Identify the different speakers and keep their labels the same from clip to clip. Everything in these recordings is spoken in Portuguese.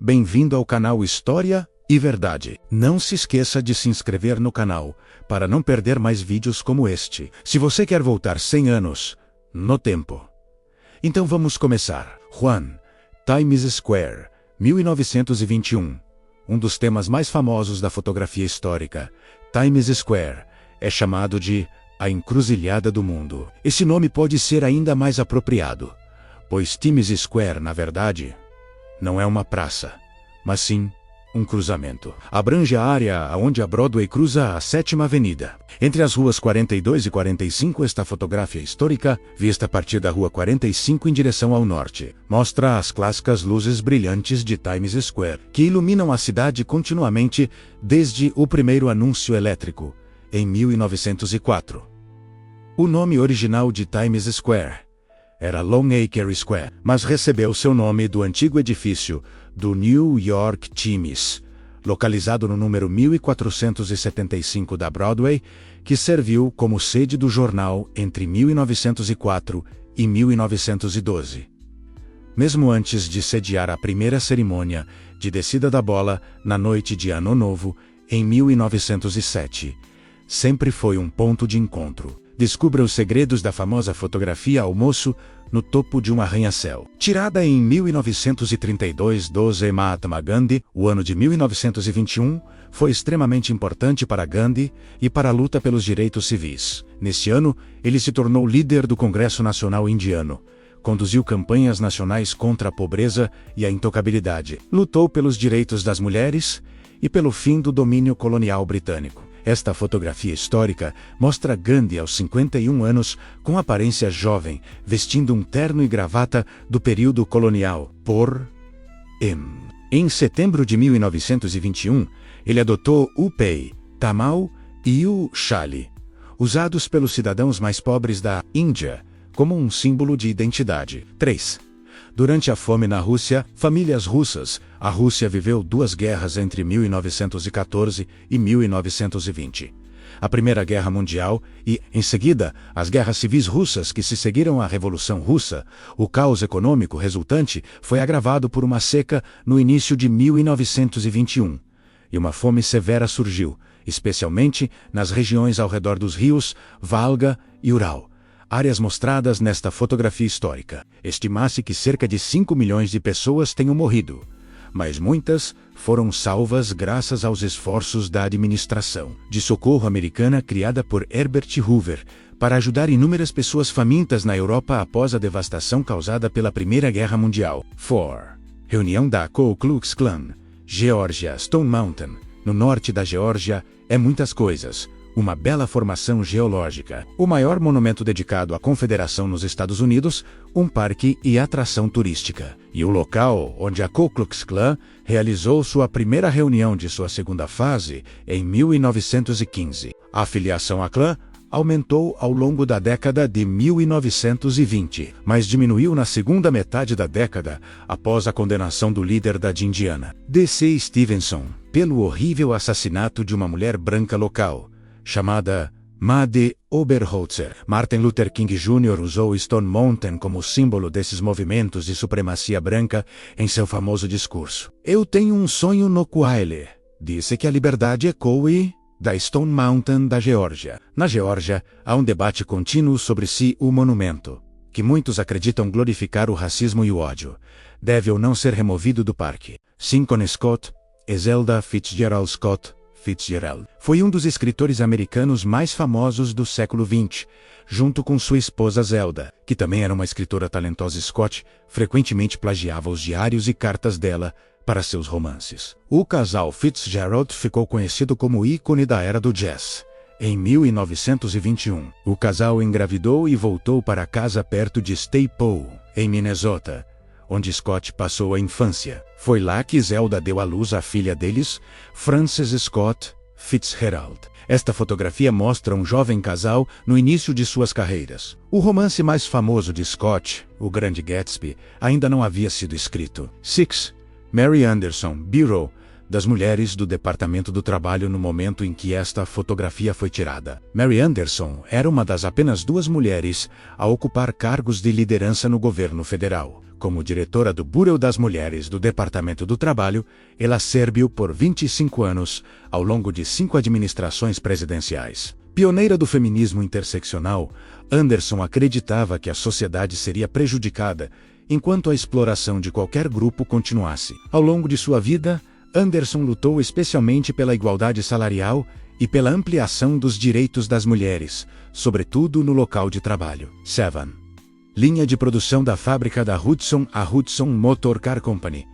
Speaker 1: bem-vindo ao canal História e Verdade. Não se esqueça de se inscrever no canal, para não perder mais vídeos como este, se você quer voltar 100 anos no tempo. Então vamos começar. Juan, Times Square, 1921. Um dos temas mais famosos da fotografia histórica, Times Square, é chamado de a encruzilhada do mundo. Esse nome pode ser ainda mais apropriado, pois Times Square, na verdade, não é uma praça, mas sim um cruzamento. Abrange a área onde a Broadway cruza a 7ª Avenida. Entre as ruas 42 e 45, esta fotografia histórica, vista a partir da rua 45 em direção ao norte, mostra as clássicas luzes brilhantes de Times Square, que iluminam a cidade continuamente desde o primeiro anúncio elétrico, em 1904. O nome original de Times Square era Longacre Square, mas recebeu seu nome do antigo edifício do New York Times, localizado no número 1475 da Broadway, que serviu como sede do jornal entre 1904 e 1912. Mesmo antes de sediar a primeira cerimônia de descida da bola na noite de Ano Novo, em 1907, sempre foi um ponto de encontro. Descubra os segredos da famosa fotografia Almoço no topo de um arranha-céu. Tirada em 1932 do Mahatma Gandhi, o ano de 1921 foi extremamente importante para Gandhi e para a luta pelos direitos civis. Neste ano, ele se tornou líder do Congresso Nacional Indiano. Conduziu campanhas nacionais contra a pobreza e a intocabilidade. Lutou pelos direitos das mulheres e pelo fim do domínio colonial britânico. Esta fotografia histórica mostra Gandhi aos 51 anos, com aparência jovem, vestindo um terno e gravata do período colonial. Em setembro de 1921, ele adotou o Pei, Tamal e o Chali, usados pelos cidadãos mais pobres da Índia, como um símbolo de identidade. 3. Durante a fome na Rússia, famílias russas, a Rússia viveu 2 guerras entre 1914 e 1920. A Primeira Guerra Mundial e, em seguida, as guerras civis russas que se seguiram à Revolução Russa. O caos econômico resultante foi agravado por uma seca no início de 1921. E uma fome severa surgiu, especialmente nas regiões ao redor dos rios Volga e Ural. Áreas mostradas nesta fotografia histórica. Estima-se que cerca de 5 milhões de pessoas tenham morrido, mas muitas foram salvas graças aos esforços da administração de socorro americana criada por Herbert Hoover para ajudar inúmeras pessoas famintas na Europa após a devastação causada pela Primeira Guerra Mundial. 4. Reunião da Ku Klux Klan. Geórgia. Stone Mountain, no norte da Geórgia, é muitas coisas. Uma bela formação geológica, o maior monumento dedicado à Confederação nos Estados Unidos, um parque e atração turística, e o local onde a Ku Klux Klan realizou sua primeira reunião de sua segunda fase em 1915. A filiação à Klan aumentou ao longo da década de 1920, mas diminuiu na segunda metade da década após a condenação do líder da Indiana, D.C. Stevenson, pelo horrível assassinato de uma mulher branca local, chamada Maddie Oberholzer. Martin Luther King Jr. usou Stone Mountain como símbolo desses movimentos de supremacia branca em seu famoso discurso. Eu tenho um sonho no Quaile. Disse que a liberdade ecoe da Stone Mountain da Geórgia. Na Geórgia, há um debate contínuo sobre se o monumento, que muitos acreditam glorificar o racismo e o ódio, deve ou não ser removido do parque. Lincoln Scott e Zelda Fitzgerald Scott Fitzgerald foi um dos escritores americanos mais famosos do século XX, junto com sua esposa Zelda, que também era uma escritora talentosa. Scott frequentemente plagiava os diários e cartas dela para seus romances. O casal Fitzgerald ficou conhecido como ícone da era do jazz. Em 1921, o casal engravidou e voltou para casa perto de Staple, em Minnesota, onde Scott passou a infância. Foi lá que Zelda deu à luz a filha deles, Frances Scott Fitzgerald. Esta fotografia mostra um jovem casal no início de suas carreiras. O romance mais famoso de Scott, O Grande Gatsby, ainda não havia sido escrito. 6. Mary Anderson, Bureau das Mulheres do Departamento do Trabalho no momento em que esta fotografia foi tirada. Mary Anderson era uma das apenas 2 mulheres a ocupar cargos de liderança no governo federal. Como diretora do Bureau das Mulheres do Departamento do Trabalho, ela serviu por 25 anos, ao longo de 5 administrações presidenciais. Pioneira do feminismo interseccional, Anderson acreditava que a sociedade seria prejudicada enquanto a exploração de qualquer grupo continuasse. Ao longo de sua vida, Anderson lutou especialmente pela igualdade salarial e pela ampliação dos direitos das mulheres, sobretudo no local de trabalho. 7. Linha de produção da fábrica da Hudson, a Hudson Motor Car Company.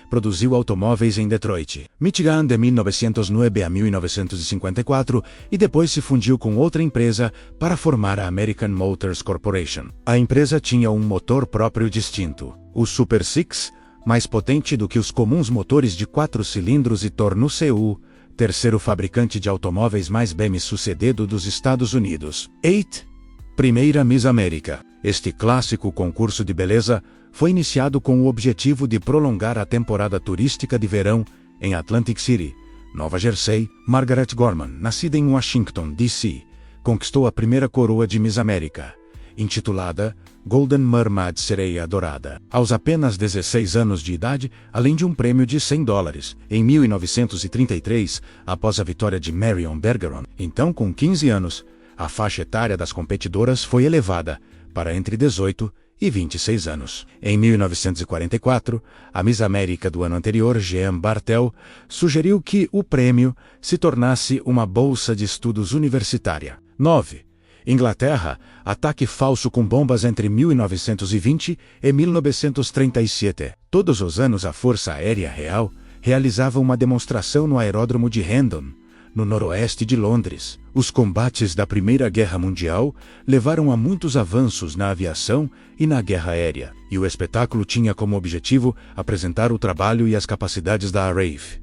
Speaker 1: Produziu automóveis em Detroit, Michigan de 1909 a 1954 e depois se fundiu com outra empresa para formar a American Motors Corporation. A empresa tinha um motor próprio distinto, o Super Six, mais potente do que os comuns motores de 4 cilindros e tornou CU, terceiro fabricante de automóveis mais bem-sucedido dos Estados Unidos. 8. Primeira Miss América. Este clássico concurso de beleza foi iniciado com o objetivo de prolongar a temporada turística de verão em Atlantic City, Nova Jersey. Margaret Gorman, nascida em Washington, D.C., conquistou a primeira coroa de Miss América, intitulada Golden Mermaid Sereia Dourada, aos apenas 16 anos de idade, além de um prêmio de $100. Em 1933, após a vitória de Marion Bergeron, então com 15 anos, a faixa etária das competidoras foi elevada para entre 18 e 26 anos. Em 1944, a Miss América do ano anterior, Jean Bartel, sugeriu que o prêmio se tornasse uma bolsa de estudos universitária. 9. Inglaterra, ataque falso com bombas entre 1920 e 1937. Todos os anos a Força Aérea Real realizava uma demonstração no aeródromo de Hendon, no noroeste de Londres. Os combates da Primeira Guerra Mundial levaram a muitos avanços na aviação e na guerra aérea, e o espetáculo tinha como objetivo apresentar o trabalho e as capacidades da RAF.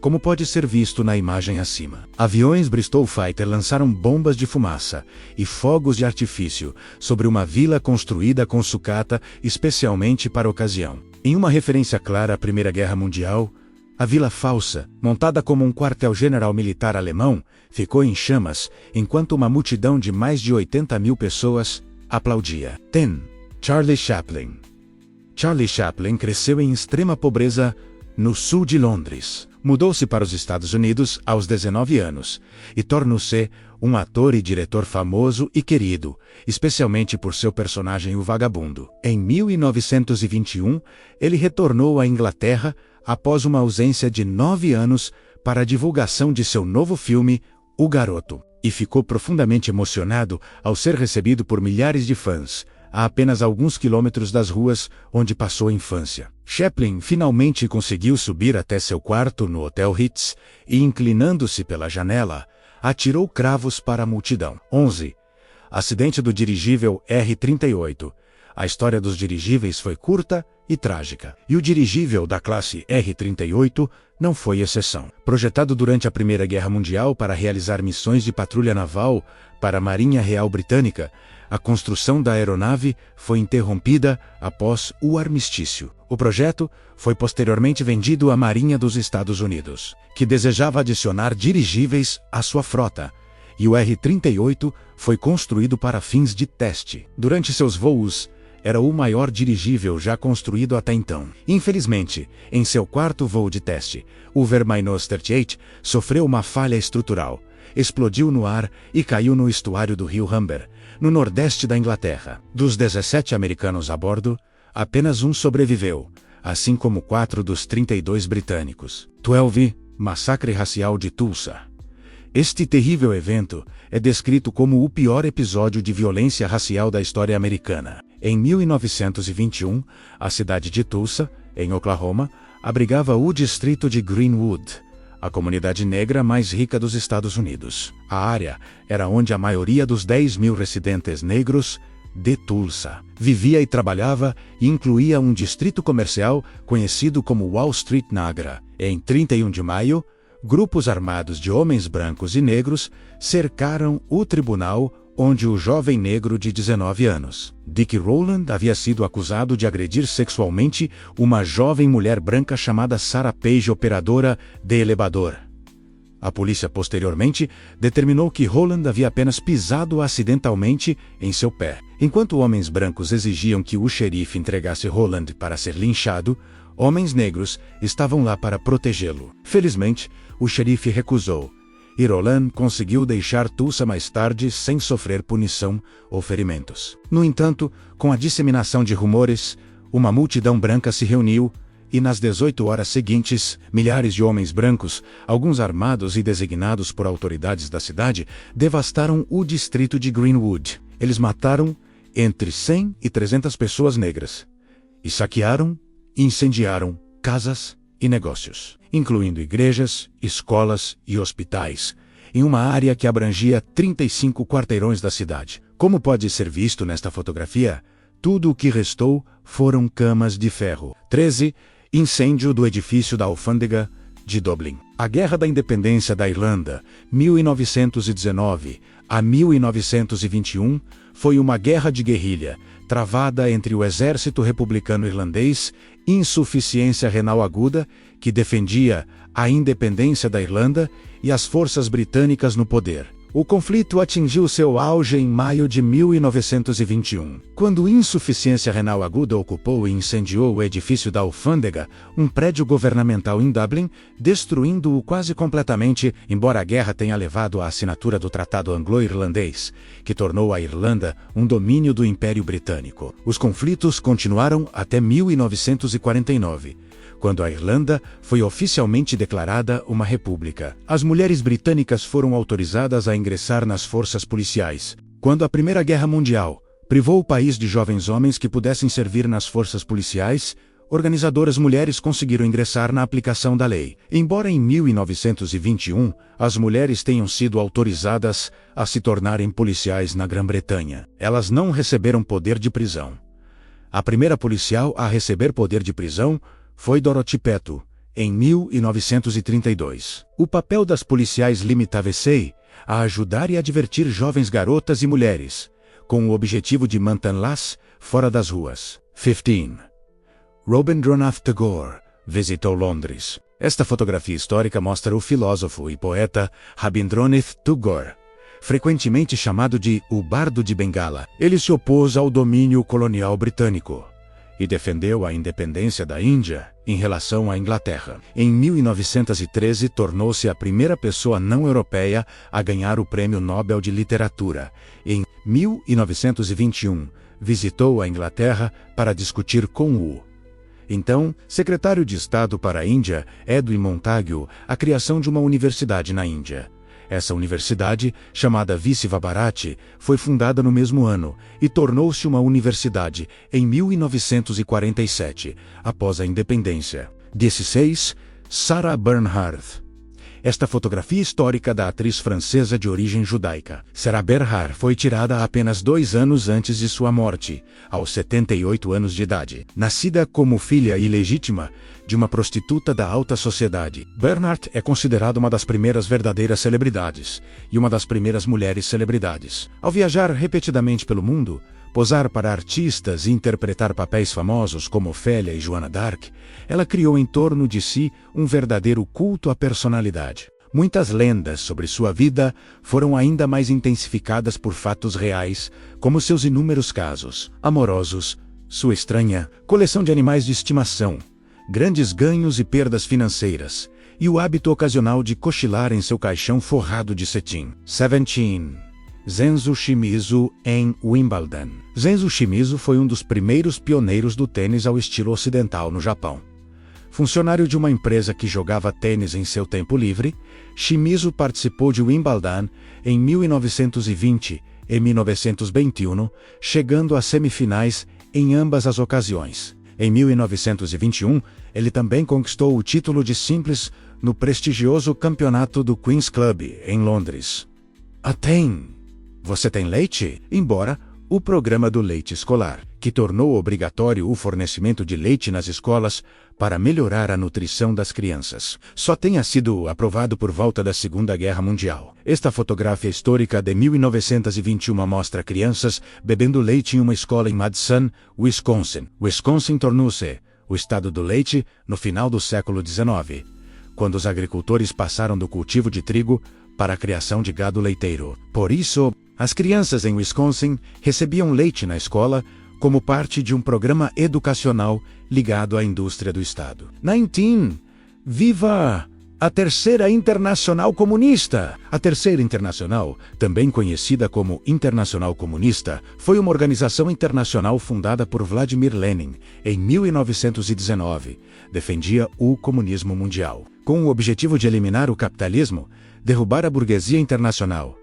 Speaker 1: Como pode ser visto na imagem acima, aviões Bristol Fighter lançaram bombas de fumaça e fogos de artifício sobre uma vila construída com sucata especialmente para a ocasião. Em uma referência clara à Primeira Guerra Mundial, a Vila Falsa, montada como um quartel-general militar alemão, ficou em chamas, enquanto uma multidão de mais de 80 mil pessoas aplaudia. 10. Charlie Chaplin. Charlie Chaplin cresceu em extrema pobreza no sul de Londres. Mudou-se para os Estados Unidos aos 19 anos e tornou-se um ator e diretor famoso e querido, especialmente por seu personagem O Vagabundo. Em 1921, ele retornou à Inglaterra após uma ausência de 9 anos para a divulgação de seu novo filme, O Garoto, e ficou profundamente emocionado ao ser recebido por milhares de fãs, a apenas alguns quilômetros das ruas onde passou a infância. Chaplin finalmente conseguiu subir até seu quarto no Hotel Ritz e, inclinando-se pela janela, atirou cravos para a multidão. 11. Acidente do dirigível R-38. A história dos dirigíveis foi curta e trágica, e o dirigível da classe R-38 não foi exceção. Projetado durante a Primeira Guerra Mundial para realizar missões de patrulha naval para a Marinha Real Britânica, a construção da aeronave foi interrompida após o armistício. O projeto foi posteriormente vendido à Marinha dos Estados Unidos, que desejava adicionar dirigíveis à sua frota, e o R-38 foi construído para fins de teste. Durante seus voos, era o maior dirigível já construído até então. Infelizmente, em seu quarto voo de teste, o Verminous 38 sofreu uma falha estrutural, explodiu no ar e caiu no estuário do rio Humber, no nordeste da Inglaterra. Dos 17 americanos a bordo, apenas um sobreviveu, assim como 4 dos 32 britânicos. 12. Massacre racial de Tulsa. Este terrível evento é descrito como o pior episódio de violência racial da história americana. Em 1921, a cidade de Tulsa, em Oklahoma, abrigava o distrito de Greenwood, a comunidade negra mais rica dos Estados Unidos. A área era onde a maioria dos 10 mil residentes negros de Tulsa vivia e trabalhava, e incluía um distrito comercial conhecido como Wall Street Negra. Em 31 de maio, grupos armados de homens brancos e negros cercaram o tribunal onde o jovem negro de 19 anos, Dick Rowland, havia sido acusado de agredir sexualmente uma jovem mulher branca chamada Sarah Page, operadora de elevador. A polícia posteriormente determinou que Rowland havia apenas pisado acidentalmente em seu pé. Enquanto homens brancos exigiam que o xerife entregasse Roland para ser linchado, homens negros estavam lá para protegê-lo. Felizmente, o xerife recusou, e Roland conseguiu deixar Tulsa mais tarde sem sofrer punição ou ferimentos. No entanto, com a disseminação de rumores, uma multidão branca se reuniu, e nas 18 horas seguintes, milhares de homens brancos, alguns armados e designados por autoridades da cidade, devastaram o distrito de Greenwood. Eles mataram entre 100 e 300 pessoas negras, e saquearam e incendiaram casas e negócios, incluindo igrejas, escolas e hospitais, em uma área que abrangia 35 quarteirões da cidade. Como pode ser visto nesta fotografia, tudo o que restou foram camas de ferro. 13. Incêndio do edifício da alfândega de Dublin. A Guerra da Independência da Irlanda, 1919 a 1921, foi uma guerra de guerrilha, travada entre o exército republicano irlandês, insuficiência renal aguda, que defendia a independência da Irlanda, e as forças britânicas no poder. O conflito atingiu seu auge em maio de 1921, quando insuficiência renal aguda ocupou e incendiou o edifício da alfândega, um prédio governamental em Dublin, destruindo-o quase completamente, embora a guerra tenha levado à assinatura do Tratado Anglo-Irlandês, que tornou a Irlanda um domínio do Império Britânico. Os conflitos continuaram até 1949. Quando a Irlanda foi oficialmente declarada uma república. As mulheres britânicas foram autorizadas a ingressar nas forças policiais. Quando a Primeira Guerra Mundial privou o país de jovens homens que pudessem servir nas forças policiais, organizadoras mulheres conseguiram ingressar na aplicação da lei. Embora em 1921 as mulheres tenham sido autorizadas a se tornarem policiais na Grã-Bretanha, elas não receberam poder de prisão. A primeira policial a receber poder de prisão foi Dorothy Peto, em 1932. O papel das policiais limitava-se a ajudar e advertir jovens garotas e mulheres, com o objetivo de mantê-las fora das ruas. 15. Rabindranath Tagore visitou Londres. Esta fotografia histórica mostra o filósofo e poeta Rabindranath Tagore, frequentemente chamado de o Bardo de Bengala. Ele se opôs ao domínio colonial britânico e defendeu a independência da Índia em relação à Inglaterra. Em 1913, tornou-se a primeira pessoa não europeia a ganhar o Prêmio Nobel de Literatura. Em 1921, visitou a Inglaterra para discutir com o então secretário de Estado para a Índia, Edwin Montagu, a criação de uma universidade na Índia. Essa universidade, chamada Visva Bharati, foi fundada no mesmo ano e tornou-se uma universidade em 1947, após a independência. 16. Sarah Bernhardt. Esta fotografia histórica da atriz francesa de origem judaica. Sarah Bernhardt foi tirada apenas 2 anos antes de sua morte, aos 78 anos de idade. Nascida como filha ilegítima de uma prostituta da alta sociedade, Bernhardt é considerada uma das primeiras verdadeiras celebridades e uma das primeiras mulheres celebridades. Ao viajar repetidamente pelo mundo, posar para artistas e interpretar papéis famosos como Ofélia e Joana d'Arc, ela criou em torno de si um verdadeiro culto à personalidade. Muitas lendas sobre sua vida foram ainda mais intensificadas por fatos reais, como seus inúmeros casos amorosos, sua estranha coleção de animais de estimação, grandes ganhos e perdas financeiras, e o hábito ocasional de cochilar em seu caixão forrado de cetim. 17. Zenzo Shimizu em Wimbledon. Zenzo Shimizu foi um dos primeiros pioneiros do tênis ao estilo ocidental no Japão. Funcionário de uma empresa que jogava tênis em seu tempo livre, Shimizu participou de Wimbledon em 1920 e 1921, chegando às semifinais em ambas as ocasiões. Em 1921, ele também conquistou o título de simples no prestigioso campeonato do Queen's Club, em Londres. Você tem leite? Embora o programa do leite escolar, que tornou obrigatório o fornecimento de leite nas escolas para melhorar a nutrição das crianças, só tenha sido aprovado por volta da Segunda Guerra Mundial. Esta fotografia histórica de 1921 mostra crianças bebendo leite em uma escola em Madison, Wisconsin. Wisconsin tornou-se o estado do leite no final do século XIX, quando os agricultores passaram do cultivo de trigo para a criação de gado leiteiro. Por isso, As crianças em Wisconsin recebiam leite na escola como parte de um programa educacional ligado à indústria do estado. 19. Viva a Terceira Internacional Comunista! A Terceira Internacional, também conhecida como Internacional Comunista, foi uma organização internacional fundada por Vladimir Lenin em 1919. Defendia o comunismo mundial, com o objetivo de eliminar o capitalismo, derrubar a burguesia internacional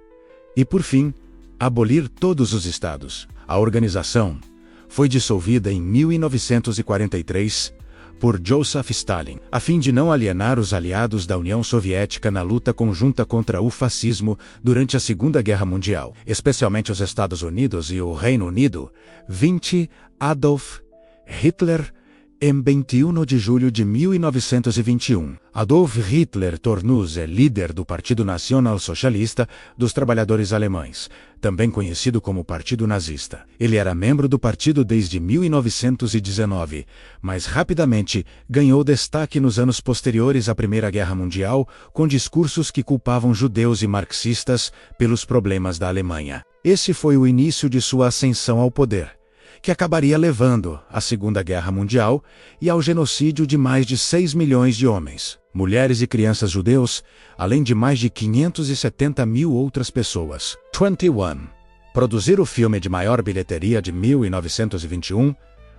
Speaker 1: e, por fim, abolir todos os estados. A organização foi dissolvida em 1943 por Joseph Stalin, a fim de não alienar os aliados da União Soviética na luta conjunta contra o fascismo durante a Segunda Guerra Mundial, especialmente os Estados Unidos e o Reino Unido. 20. Adolf Hitler. Em 21 de julho de 1921, Adolf Hitler tornou-se líder do Partido Nacional Socialista dos Trabalhadores Alemães, também conhecido como Partido Nazista. Ele era membro do partido desde 1919, mas rapidamente ganhou destaque nos anos posteriores à Primeira Guerra Mundial, com discursos que culpavam judeus e marxistas pelos problemas da Alemanha. Esse foi o início de sua ascensão ao poder, que acabaria levando à Segunda Guerra Mundial e ao genocídio de mais de 6 milhões de homens, mulheres e crianças judeus, além de mais de 570 mil outras pessoas. 21. Produzir o filme de maior bilheteria de 1921.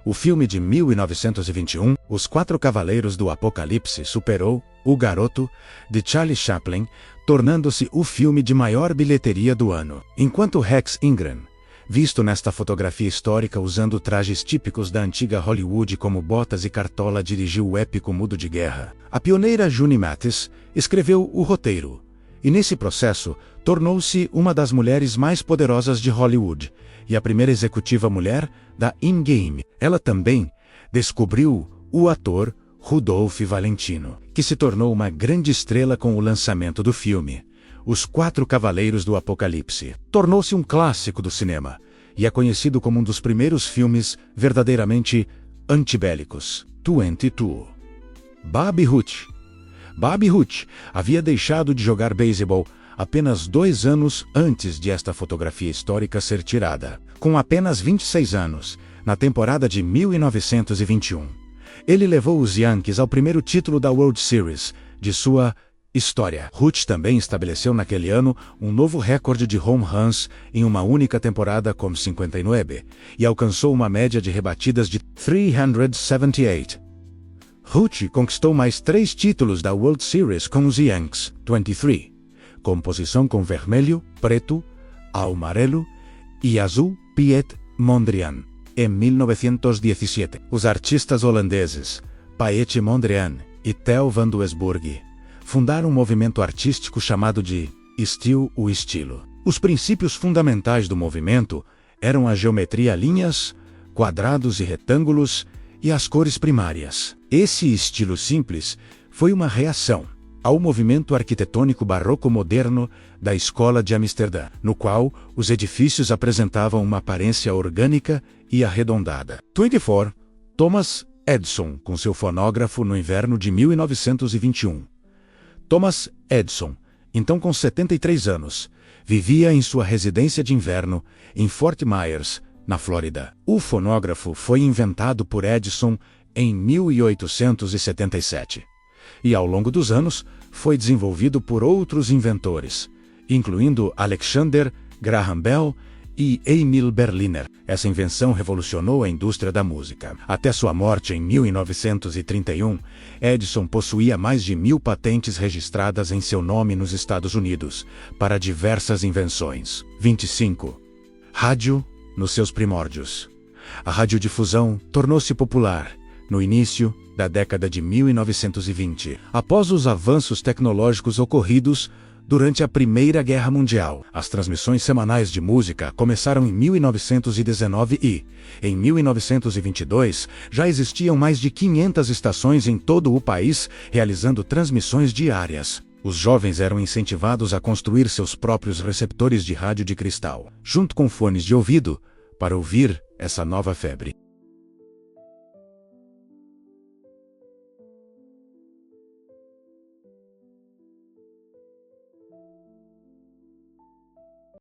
Speaker 1: O filme de 1921, Os Quatro Cavaleiros do Apocalipse, superou O Garoto, de Charlie Chaplin, tornando-se o filme de maior bilheteria do ano. Enquanto Rex Ingram, visto nesta fotografia histórica usando trajes típicos da antiga Hollywood como botas e cartola, dirigiu o épico Mudo de Guerra, a pioneira June Mathis escreveu o roteiro, e nesse processo tornou-se uma das mulheres mais poderosas de Hollywood, e a primeira executiva mulher da In-Game. Ela também descobriu o ator Rudolph Valentino, que se tornou uma grande estrela com o lançamento do filme. Os Quatro Cavaleiros do Apocalipse tornou-se um clássico do cinema e é conhecido como um dos primeiros filmes verdadeiramente antibélicos. 22. Babe Ruth. Babe Ruth havia deixado de jogar beisebol apenas 2 anos antes de esta fotografia histórica ser tirada. Com apenas 26 anos, na temporada de 1921, ele levou os Yankees ao primeiro título da World Series de sua história. Ruth também estabeleceu naquele ano um novo recorde de home runs em uma única temporada com 59 e alcançou uma média de rebatidas de 378. Ruth conquistou mais 3 títulos da World Series com os Yankees. 23. Composição com vermelho, preto, amarelo e azul. Piet Mondrian. Em 1917, os artistas holandeses Piet Mondrian e Theo van Doesburg fundaram um movimento artístico chamado de Stil o Estilo. Os princípios fundamentais do movimento eram a geometria, linhas, quadrados e retângulos e as cores primárias. Esse estilo simples foi uma reação ao movimento arquitetônico barroco moderno da Escola de Amsterdã, no qual os edifícios apresentavam uma aparência orgânica e arredondada. 24. Thomas Edison com seu fonógrafo no inverno de 1921. Thomas Edison, então com 73 anos, vivia em sua residência de inverno em Fort Myers, na Flórida. O fonógrafo foi inventado por Edison em 1877 e, ao longo dos anos, foi desenvolvido por outros inventores, incluindo Alexander Graham Bell e Emil Berliner. Essa invenção revolucionou a indústria da música. Até sua morte em 1931, Edison possuía mais de 1000 patentes registradas em seu nome nos Estados Unidos, para diversas invenções. 25. Rádio nos seus primórdios. A radiodifusão tornou-se popular no início da década de 1920, após os avanços tecnológicos ocorridos durante a Primeira Guerra Mundial. As transmissões semanais de música começaram em 1919 e, em 1922, já existiam mais de 500 estações em todo o país realizando transmissões diárias. Os jovens eram incentivados a construir seus próprios receptores de rádio de cristal, junto com fones de ouvido, para ouvir essa nova febre.